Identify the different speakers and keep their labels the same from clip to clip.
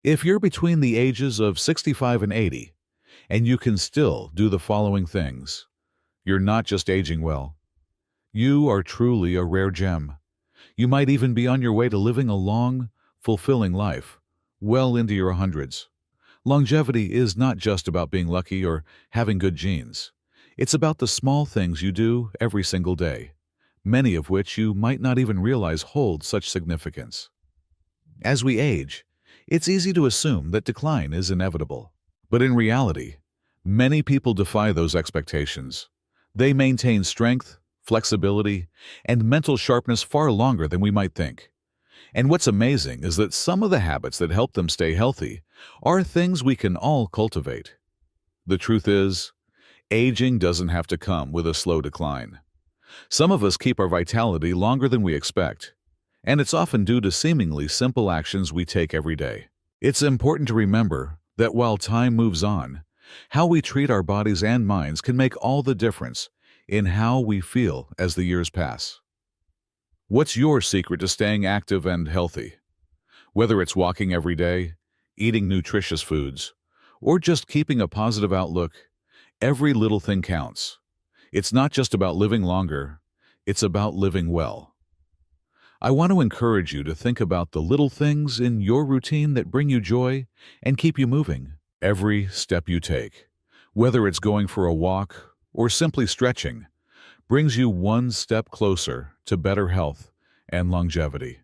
Speaker 1: If you're between the ages of 65 and 80, and you can still do the following things, you're not just aging well. You are truly a rare gem. You might even be on your way to living a long, fulfilling life, well into your hundreds. Longevity is not just about being lucky or having good genes. It's about the small things you do every single day, many of which you might not even realize hold such significance. As we age, it's easy to assume that decline is inevitable. But in reality, many people defy those expectations. They maintain strength, flexibility, and mental sharpness far longer than we might think. And what's amazing is that some of the habits that help them stay healthy are things we can all cultivate. The truth is, aging doesn't have to come with a slow decline. Some of us keep our vitality longer than we expect, and it's often due to seemingly simple actions we take every day. It's important to remember that while time moves on, how we treat our bodies and minds can make all the difference in how we feel as the years pass. What's your secret to staying active and healthy? Whether it's walking every day, eating nutritious foods, or just keeping a positive outlook, every little thing counts. It's not just about living longer, it's about living well. I want to encourage you to think about the little things in your routine that bring you joy and keep you moving. Every step you take, whether it's going for a walk or simply stretching, brings you one step closer to better health and longevity.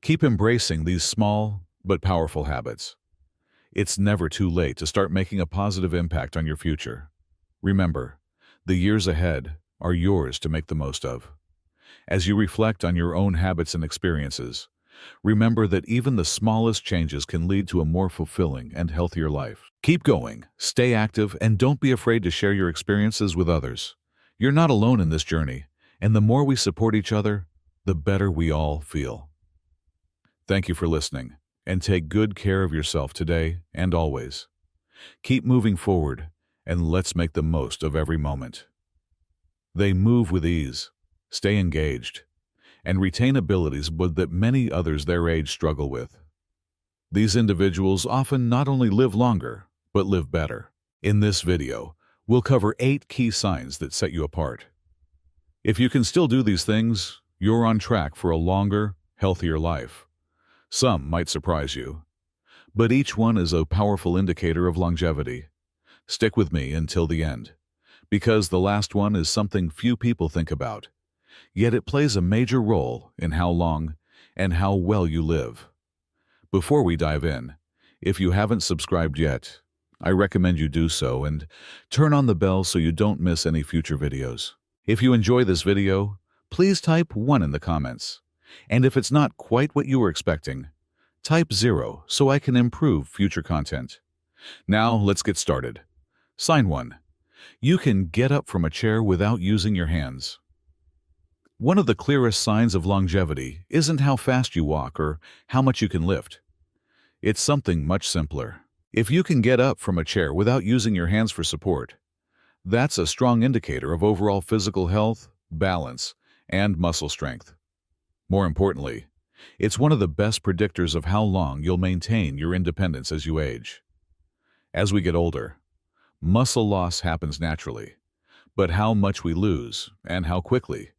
Speaker 1: Keep embracing these small but powerful habits. It's never too late to start making a positive impact on your future. Remember, the years ahead are yours to make the most of. As you reflect on your own habits and experiences, remember that even the smallest changes can lead to a more fulfilling and healthier life. Keep going, stay active, and don't be afraid to share your experiences with others. You're not alone in this journey, and the more we support each other, the better we all feel. Thank you for listening, and take good care of yourself today and always. Keep moving forward, and let's make the most of every moment. They move with ease, stay engaged, and retain abilities that many others their age struggle with. These individuals often not only live longer, but live better. In this video, we'll cover 8 key signs that set you apart. If you can still do these things, you're on track for a longer, healthier life. Some might surprise you, but each one is a powerful indicator of longevity. Stick with me until the end, because the last one is something few people think about, yet it plays a major role in how long and how well you live. Before we dive in, if you haven't subscribed yet, I recommend you do so and turn on the bell so you don't miss any future videos. If you enjoy this video, please type 1 in the comments. And if it's not quite what you were expecting, type 0 so I can improve future content. Now let's get started. Sign 1. You can get up from a chair without using your hands. One of the clearest signs of longevity isn't how fast you walk or how much you can lift. It's something much simpler. If you can get up from a chair without using your hands for support, that's a strong indicator of overall physical health, balance, and muscle strength. More importantly, it's one of the best predictors of how long you'll maintain your independence as you age. As we get older, muscle loss happens naturally, but how much we lose and how quickly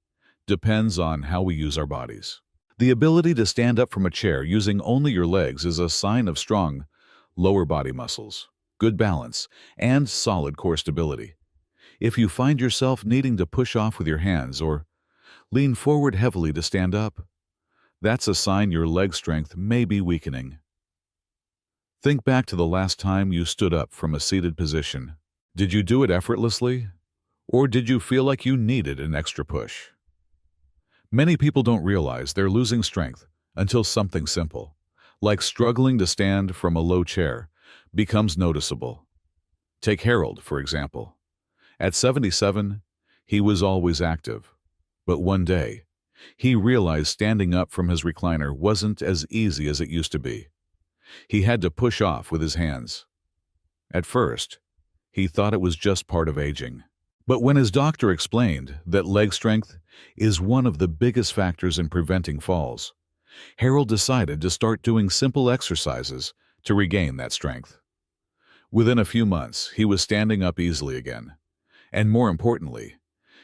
Speaker 1: depends on how we use our bodies. The ability to stand up from a chair using only your legs is a sign of strong lower body muscles, good balance, and solid core stability. If you find yourself needing to push off with your hands or lean forward heavily to stand up, that's a sign your leg strength may be weakening. Think back to the last time you stood up from a seated position. Did you do it effortlessly, or did you feel like you needed an extra push? Many people don't realize they're losing strength until something simple, like struggling to stand from a low chair, becomes noticeable. Take Harold, for example. At 77, he was always active. But one day, he realized standing up from his recliner wasn't as easy as it used to be. He had to push off with his hands. At first, he thought it was just part of aging. But when his doctor explained that leg strength is one of the biggest factors in preventing falls, Harold decided to start doing simple exercises to regain that strength. Within a few months, he was standing up easily again. And more importantly,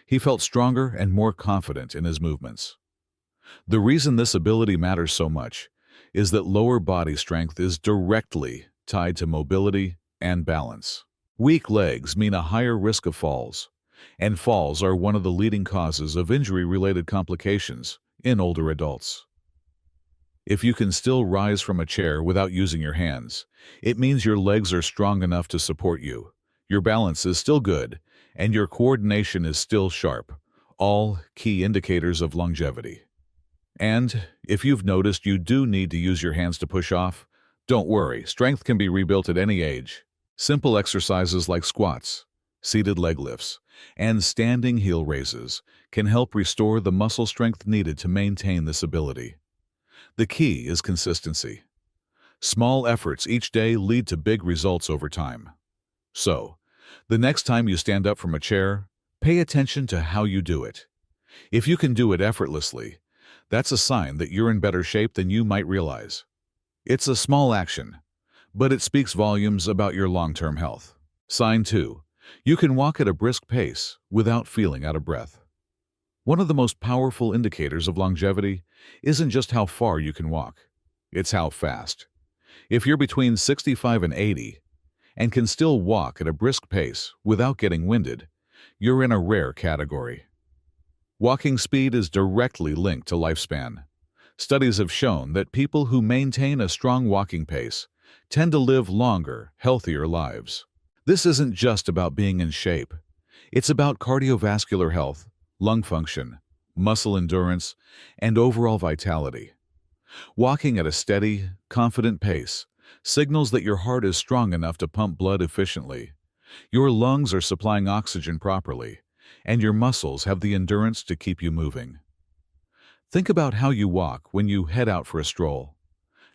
Speaker 1: he felt stronger and more confident in his movements. The reason this ability matters so much is that lower body strength is directly tied to mobility and balance. Weak legs mean a higher risk of falls, and falls are one of the leading causes of injury-related complications in older adults. If you can still rise from a chair without using your hands, it means your legs are strong enough to support you, your balance is still good, and your coordination is still sharp, all key indicators of longevity. And if you've noticed you do need to use your hands to push off, don't worry, strength can be rebuilt at any age. Simple exercises like squats, seated leg lifts, and standing heel raises can help restore the muscle strength needed to maintain this ability. The key is consistency. Small efforts each day lead to big results over time. So, the next time you stand up from a chair, pay attention to how you do it. If you can do it effortlessly, that's a sign that you're in better shape than you might realize. It's a small action, but it speaks volumes about your long-term health. Sign 2. You can walk at a brisk pace without feeling out of breath. One of the most powerful indicators of longevity isn't just how far you can walk, it's how fast. If you're between 65 and 80 and can still walk at a brisk pace without getting winded, you're in a rare category. Walking speed is directly linked to lifespan. Studies have shown that people who maintain a strong walking pace tend to live longer, healthier lives. This isn't just about being in shape. It's about cardiovascular health, lung function, muscle endurance, and overall vitality. Walking at a steady, confident pace signals that your heart is strong enough to pump blood efficiently, your lungs are supplying oxygen properly, and your muscles have the endurance to keep you moving. Think about how you walk when you head out for a stroll.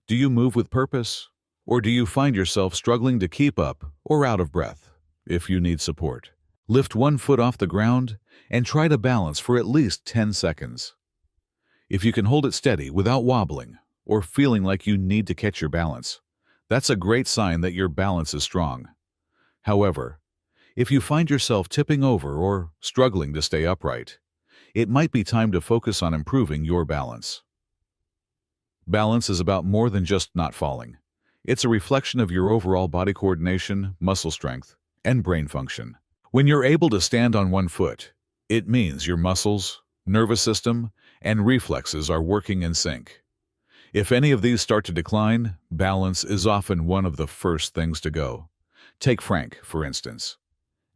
Speaker 1: Do you move with purpose, or do you find yourself struggling to keep up or out of breath? If you need support, lift one foot off the ground and try to balance for at least 10 seconds. If you can hold it steady without wobbling or feeling like you need to catch your balance, that's a great sign that your balance is strong. However, if you find yourself tipping over or struggling to stay upright, it might be time to focus on improving your balance. Balance is about more than just not falling. It's a reflection of your overall body coordination, muscle strength, and brain function. When you're able to stand on one foot, it means your muscles, nervous system, and reflexes are working in sync. If any of these start to decline, balance is often one of the first things to go. Take Frank, for instance.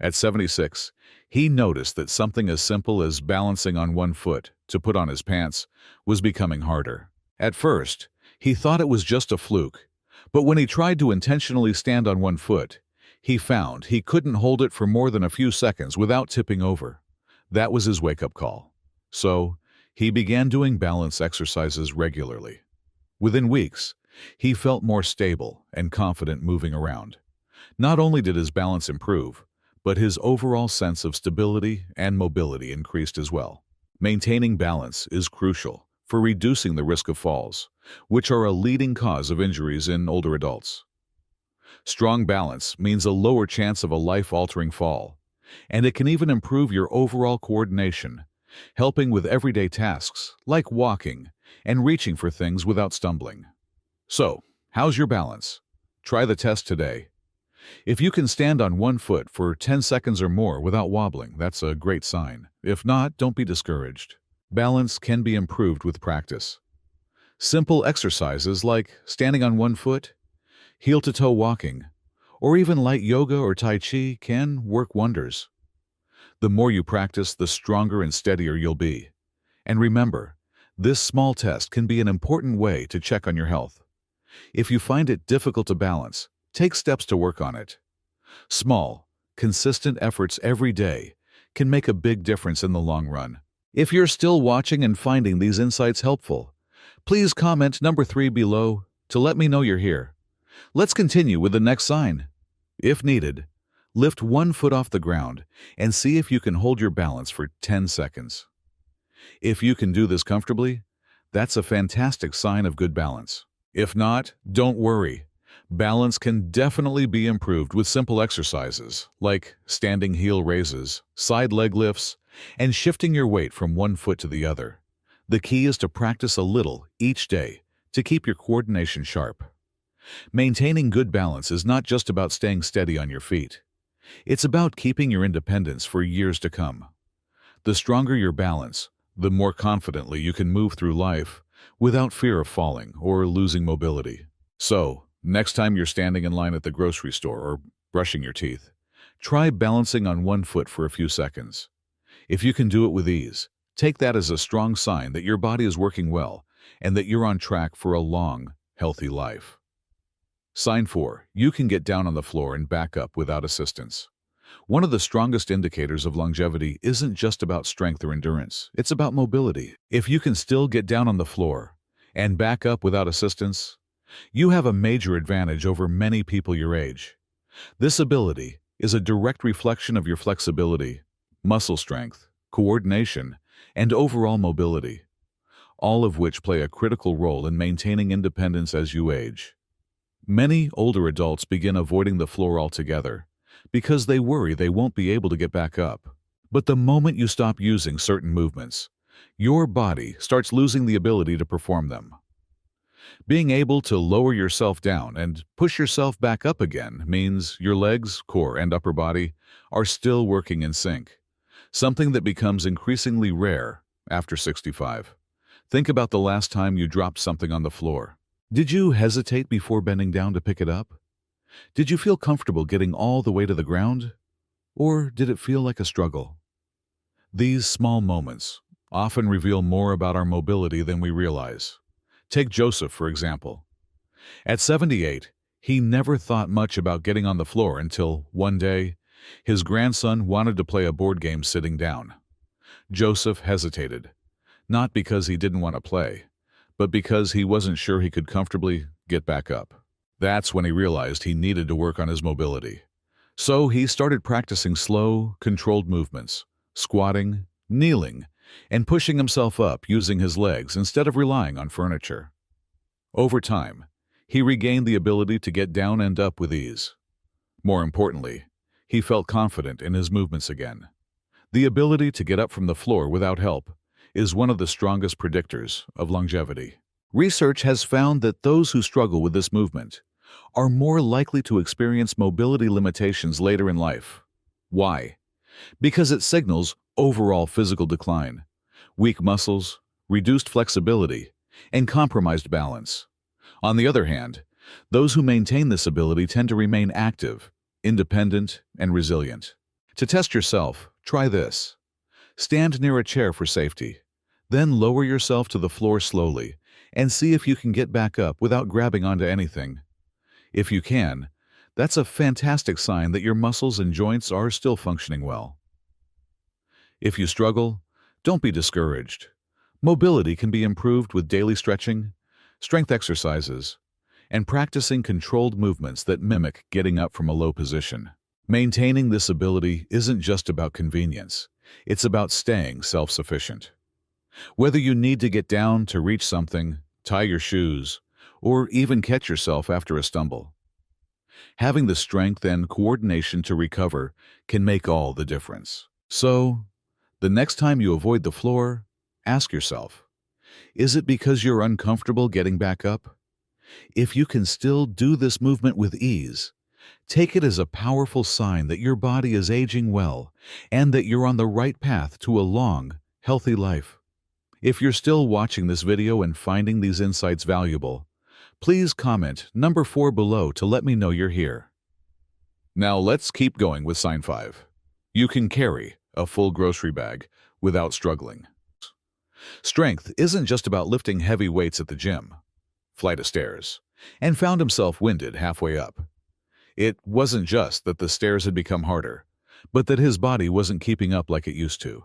Speaker 1: At 76, he noticed that something as simple as balancing on one foot to put on his pants was becoming harder. At first, he thought it was just a fluke, but when he tried to intentionally stand on one foot, he found he couldn't hold it for more than a few seconds without tipping over. That was his wake-up call. So, he began doing balance exercises regularly. Within weeks, he felt more stable and confident moving around. Not only did his balance improve, but his overall sense of stability and mobility increased as well. Maintaining balance is crucial for reducing the risk of falls, which are a leading cause of injuries in older adults. Strong balance means a lower chance of a life-altering fall, and it can even improve your overall coordination, helping with everyday tasks like walking and reaching for things without stumbling. So, how's your balance? Try the test today. If you can stand on one foot for 10 seconds or more without wobbling, that's a great sign. If not, don't be discouraged. Balance can be improved with practice. Simple exercises like standing on one foot, heel-to-toe walking, or even light yoga or tai chi can work wonders. The more you practice, the stronger and steadier you'll be. And remember, this small test can be an important way to check on your health. If you find it difficult to balance, take steps to work on it. Small, consistent efforts every day can make a big difference in the long run. If you're still watching and finding these insights helpful, please comment number 3 below to let me know you're here. Let's continue with the next sign. If needed, lift one foot off the ground and see if you can hold your balance for 10 seconds. If you can do this comfortably, that's a fantastic sign of good balance. If not, don't worry. Balance can definitely be improved with simple exercises like standing heel raises, side leg lifts, and shifting your weight from one foot to the other. The key is to practice a little each day to keep your coordination sharp. Maintaining good balance is not just about staying steady on your feet. It's about keeping your independence for years to come. The stronger your balance, the more confidently you can move through life without fear of falling or losing mobility. So, next time you're standing in line at the grocery store or brushing your teeth, try balancing on one foot for a few seconds. If you can do it with ease, take that as a strong sign that your body is working well and that you're on track for a long, healthy life. Sign 4. You can get down on the floor and back up without assistance. One of the strongest indicators of longevity isn't just about strength or endurance, it's about mobility. If you can still get down on the floor and back up without assistance, you have a major advantage over many people your age. This ability is a direct reflection of your flexibility, muscle strength, coordination, and overall mobility, all of which play a critical role in maintaining independence as you age. Many older adults begin avoiding the floor altogether because they worry they won't be able to get back up. But the moment you stop using certain movements, your body starts losing the ability to perform them. Being able to lower yourself down and push yourself back up again means your legs, core, and upper body are still working in sync, something that becomes increasingly rare after 65. Think about the last time you dropped something on the floor. Did you hesitate before bending down to pick it up? Did you feel comfortable getting all the way to the ground? Or did it feel like a struggle? These small moments often reveal more about our mobility than we realize. Take Joseph, for example. At 78, he never thought much about getting on the floor until, one day, his grandson wanted to play a board game sitting down. Joseph hesitated, not because he didn't want to play, but because he wasn't sure he could comfortably get back up. That's when he realized he needed to work on his mobility. So he started practicing slow, controlled movements, squatting, kneeling, and pushing himself up using his legs instead of relying on furniture. Over time, he regained the ability to get down and up with ease. More importantly, he felt confident in his movements again. The ability to get up from the floor without help is one of the strongest predictors of longevity. Research has found that those who struggle with this movement are more likely to experience mobility limitations later in life. Why? Because it signals overall physical decline, weak muscles, reduced flexibility, and compromised balance. On the other hand, those who maintain this ability tend to remain active, independent, and resilient. To test yourself, try this. Stand near a chair for safety. Then lower yourself to the floor slowly and see if you can get back up without grabbing onto anything. If you can, that's a fantastic sign that your muscles and joints are still functioning well. If you struggle, don't be discouraged. Mobility can be improved with daily stretching, strength exercises, and practicing controlled movements that mimic getting up from a low position. Maintaining this ability isn't just about convenience, it's about staying self-sufficient. Whether you need to get down to reach something, tie your shoes, or even catch yourself after a stumble, having the strength and coordination to recover can make all the difference. So, the next time you avoid the floor, ask yourself, is it because you're uncomfortable getting back up? If you can still do this movement with ease, take it as a powerful sign that your body is aging well and that you're on the right path to a long, healthy life. If you're still watching this video and finding these insights valuable, please comment number 4 below to let me know you're here. Now let's keep going with sign 5. You can carry a full grocery bag without struggling. Strength isn't just about lifting heavy weights at the gym, flight of stairs, and found himself winded halfway up. It wasn't just that the stairs had become harder, but that his body wasn't keeping up like it used to.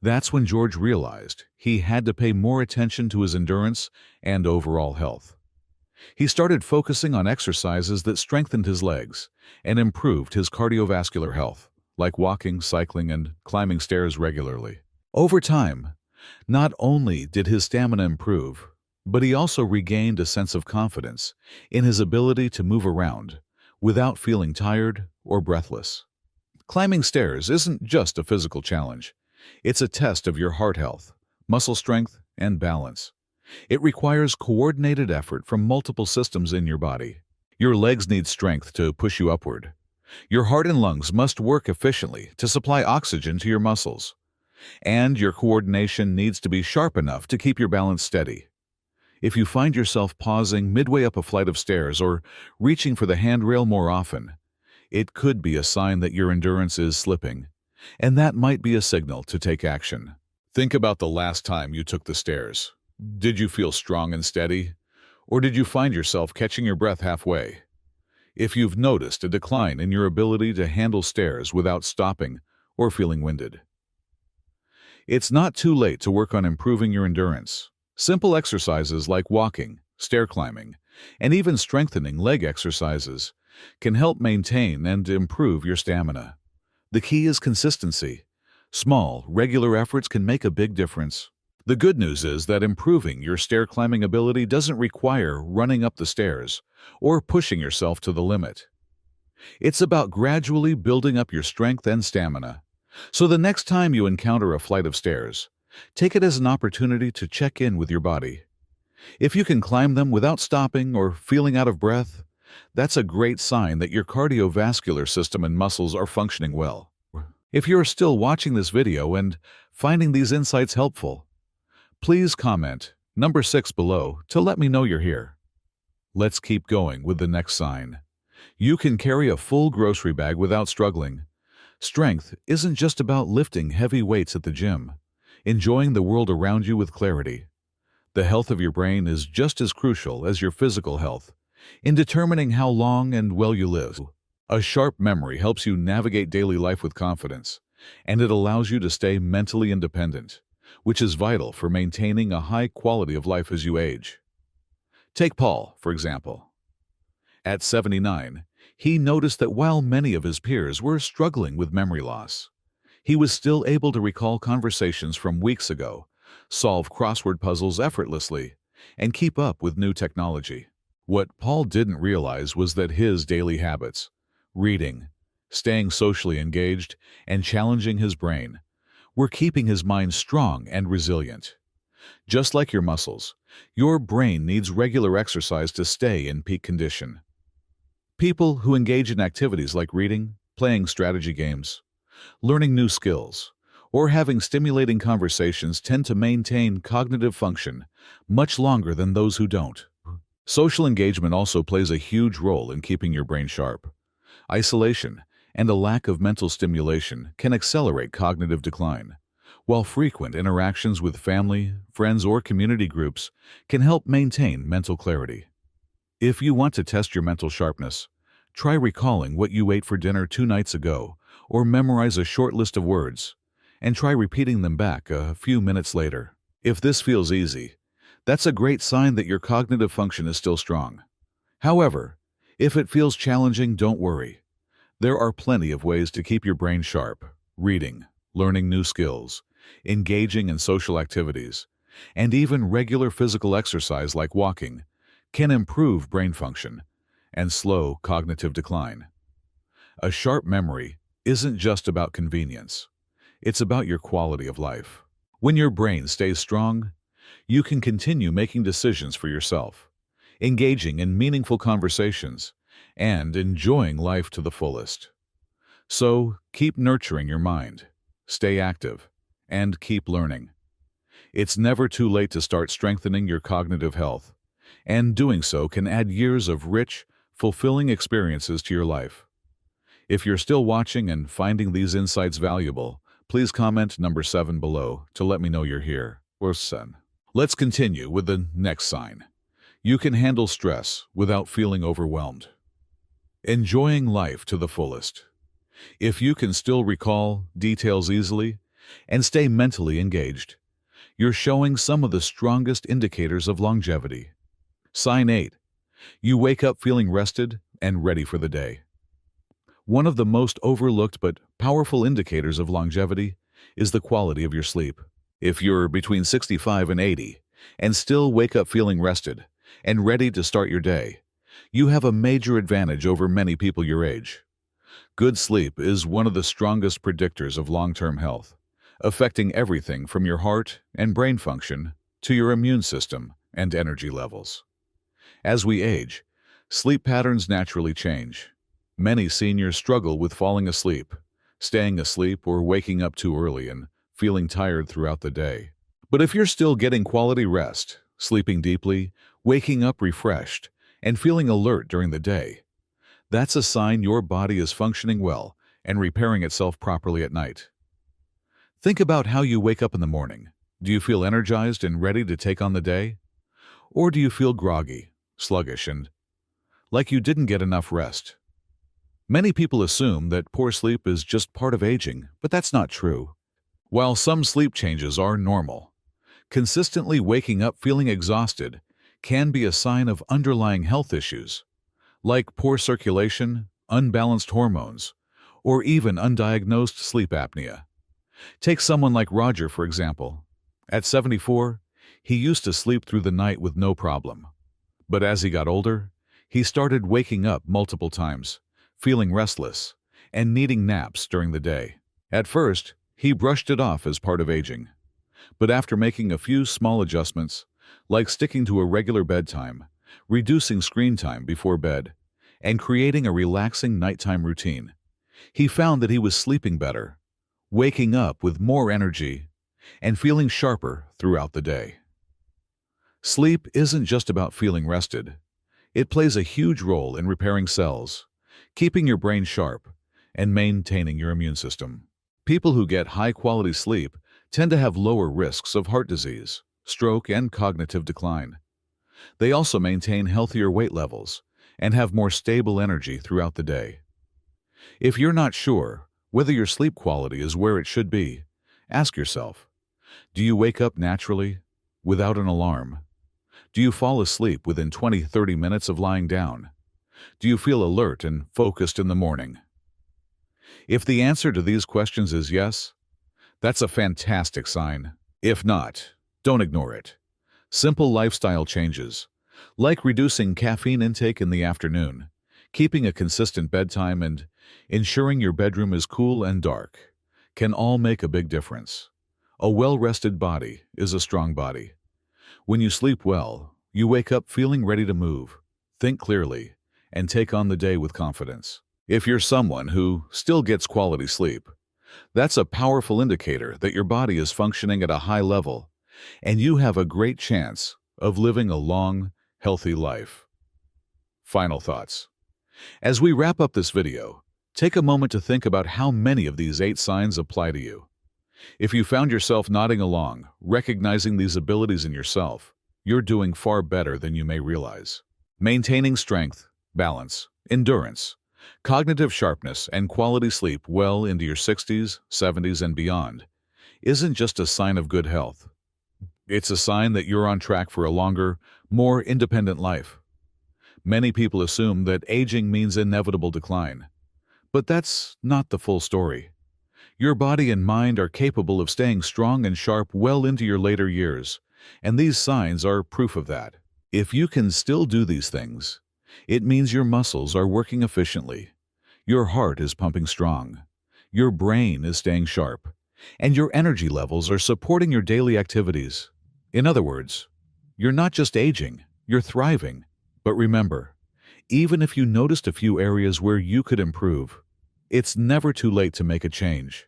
Speaker 1: That's when George realized he had to pay more attention to his endurance and overall health. He started focusing on exercises that strengthened his legs and improved his cardiovascular health, like walking, cycling, and climbing stairs regularly. Over time, not only did his stamina improve, But he also regained a sense of confidence in his ability to move around without feeling tired or breathless. Climbing stairs isn't just a physical challenge. It's a test of your heart health, muscle strength, and balance. It requires coordinated effort from multiple systems in your body. Your legs need strength to push you upward. Your heart and lungs must work efficiently to supply oxygen to your muscles. And your coordination needs to be sharp enough to keep your balance steady. If you find yourself pausing midway up a flight of stairs or reaching for the handrail more often, it could be a sign that your endurance is slipping, and that might be a signal to take action. Think about the last time you took the stairs. Did you feel strong and steady, or did you find yourself catching your breath halfway? If you've noticed a decline in your ability to handle stairs without stopping or feeling winded, it's not too late to work on improving your endurance. Simple exercises like walking, stair climbing, and even strengthening leg exercises can help maintain and improve your stamina. The key is consistency. Small, regular efforts can make a big difference. The good news is that improving your stair climbing ability doesn't require running up the stairs or pushing yourself to the limit. It's about gradually building up your strength and stamina. So the next time you encounter a flight of stairs, take it as an opportunity to check in with your body. If you can climb them without stopping or feeling out of breath, that's a great sign that your cardiovascular system and muscles are functioning well. If you're still watching this video and finding these insights helpful, please comment number 6 below to let me know you're here. Let's keep going with the next sign. You can carry a full grocery bag without struggling. Strength isn't just about lifting heavy weights at the gym. Enjoying the world around you with clarity. The health of your brain is just as crucial as your physical health in determining how long and well you live. A sharp memory helps you navigate daily life with confidence, and it allows you to stay mentally independent, which is vital for maintaining a high quality of life as you age. Take Paul, for example. At 79, he noticed that while many of his peers were struggling with memory loss, he was still able to recall conversations from weeks ago, solve crossword puzzles effortlessly, and keep up with new technology. What Paul didn't realize was that his daily habits, reading, staying socially engaged, and challenging his brain, were keeping his mind strong and resilient. Just like your muscles, your brain needs regular exercise to stay in peak condition. People who engage in activities like reading, playing strategy games, learning new skills, or having stimulating conversations tend to maintain cognitive function much longer than those who don't. Social engagement also plays a huge role in keeping your brain sharp. Isolation and a lack of mental stimulation can accelerate cognitive decline, while frequent interactions with family, friends, or community groups can help maintain mental clarity. If you want to test your mental sharpness, try recalling what you ate for dinner 2 nights ago, or memorize a short list of words, and try repeating them back a few minutes later. If this feels easy, that's a great sign that your cognitive function is still strong. However, if it feels challenging, don't worry. There are plenty of ways to keep your brain sharp. Reading, learning new skills, engaging in social activities, and even regular physical exercise like walking can improve brain function and slow cognitive decline. A sharp memory isn't just about convenience. It's about your quality of life. When your brain stays strong, you can continue making decisions for yourself, engaging in meaningful conversations, and enjoying life to the fullest. So, keep nurturing your mind, stay active, and keep learning. It's never too late to start strengthening your cognitive health, and doing so can add years of rich, fulfilling experiences to your life. If you're still watching and finding these insights valuable, please comment number 7 below to let me know you're here. Or son. Let's continue with the next sign. You can handle stress without feeling overwhelmed. Enjoying life to the fullest. If you can still recall details easily and stay mentally engaged, you're showing some of the strongest indicators of longevity. Sign 8. You wake up feeling rested and ready for the day. One of the most overlooked but powerful indicators of longevity is the quality of your sleep. If you're between 65 and 80, and still wake up feeling rested and ready to start your day, you have a major advantage over many people your age. Good sleep is one of the strongest predictors of long-term health, affecting everything from your heart and brain function to your immune system and energy levels. As we age, sleep patterns naturally change. Many seniors struggle with falling asleep, staying asleep, or waking up too early and feeling tired throughout the day. But if you're still getting quality rest, sleeping deeply, waking up refreshed, and feeling alert during the day, that's a sign your body is functioning well and repairing itself properly at night. Think about how you wake up in the morning. Do you feel energized and ready to take on the day? Or do you feel groggy, sluggish, and like you didn't get enough rest? Many people assume that poor sleep is just part of aging, but that's not true. While some sleep changes are normal, consistently waking up feeling exhausted can be a sign of underlying health issues, like poor circulation, unbalanced hormones, or even undiagnosed sleep apnea. Take someone like Roger, for example. At 74, he used to sleep through the night with no problem. But as he got older, he started waking up multiple times, feeling restless, and needing naps during the day. At first, he brushed it off as part of aging. But after making a few small adjustments, like sticking to a regular bedtime, reducing screen time before bed, and creating a relaxing nighttime routine, he found that he was sleeping better, waking up with more energy, and feeling sharper throughout the day. Sleep isn't just about feeling rested. It plays a huge role in repairing cells, keeping your brain sharp, and maintaining your immune system. People who get high-quality sleep tend to have lower risks of heart disease, stroke, and cognitive decline. They also maintain healthier weight levels and have more stable energy throughout the day. If you're not sure whether your sleep quality is where it should be, ask yourself, do you wake up naturally, without an alarm? Do you fall asleep within 20-30 minutes of lying down? Do you feel alert and focused in the morning? If the answer to these questions is yes, that's a fantastic sign. If not, don't ignore it. Simple lifestyle changes, like reducing caffeine intake in the afternoon, keeping a consistent bedtime, and ensuring your bedroom is cool and dark, can all make a big difference. A well-rested body is a strong body. When you sleep well, you wake up feeling ready to move, think clearly, and take on the day with confidence. If you're someone who still gets quality sleep, that's a powerful indicator that your body is functioning at a high level, and you have a great chance of living a long, healthy life. Final thoughts. As we wrap up this video, take a moment to think about how many of these 8 signs apply to you. If you found yourself nodding along, recognizing these abilities in yourself, you're doing far better than you may realize. Maintaining strength, balance, endurance, cognitive sharpness, and quality sleep well into your 60s, 70s, and beyond isn't just a sign of good health. It's a sign that you're on track for a longer, more independent life. Many people assume that aging means inevitable decline, but that's not the full story. Your body and mind are capable of staying strong and sharp well into your later years, and these signs are proof of that. If you can still do these things, it means your muscles are working efficiently, your heart is pumping strong, your brain is staying sharp, and your energy levels are supporting your daily activities. In other words, you're not just aging, you're thriving. But remember, even if you noticed a few areas where you could improve, it's never too late to make a change.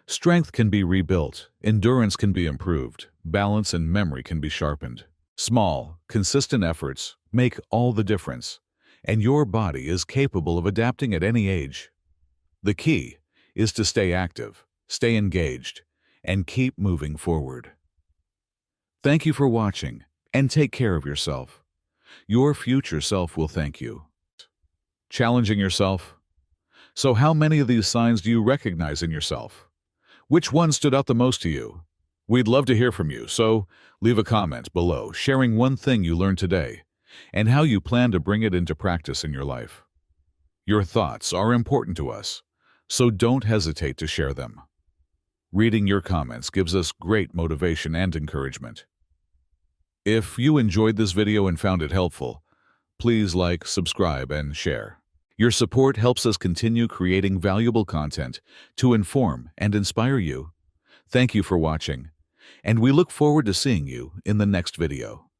Speaker 1: Strength can be rebuilt, endurance can be improved, balance and memory can be sharpened. Small, consistent efforts make all the difference, and your body is capable of adapting at any age. The key is to stay active, stay engaged, and keep moving forward. Thank you for watching, and take care of yourself. Your future self will thank you. Challenging yourself? So how many of these signs do you recognize in yourself? Which one stood out the most to you? We'd love to hear from you, so leave a comment below sharing one thing you learned today and how you plan to bring it into practice in your life. Your thoughts are important to us, so don't hesitate to share them. Reading your comments gives us great motivation and encouragement. If you enjoyed this video and found it helpful, please like, subscribe, and share. Your support helps us continue creating valuable content to inform and inspire you. Thank you for watching, and we look forward to seeing you in the next video.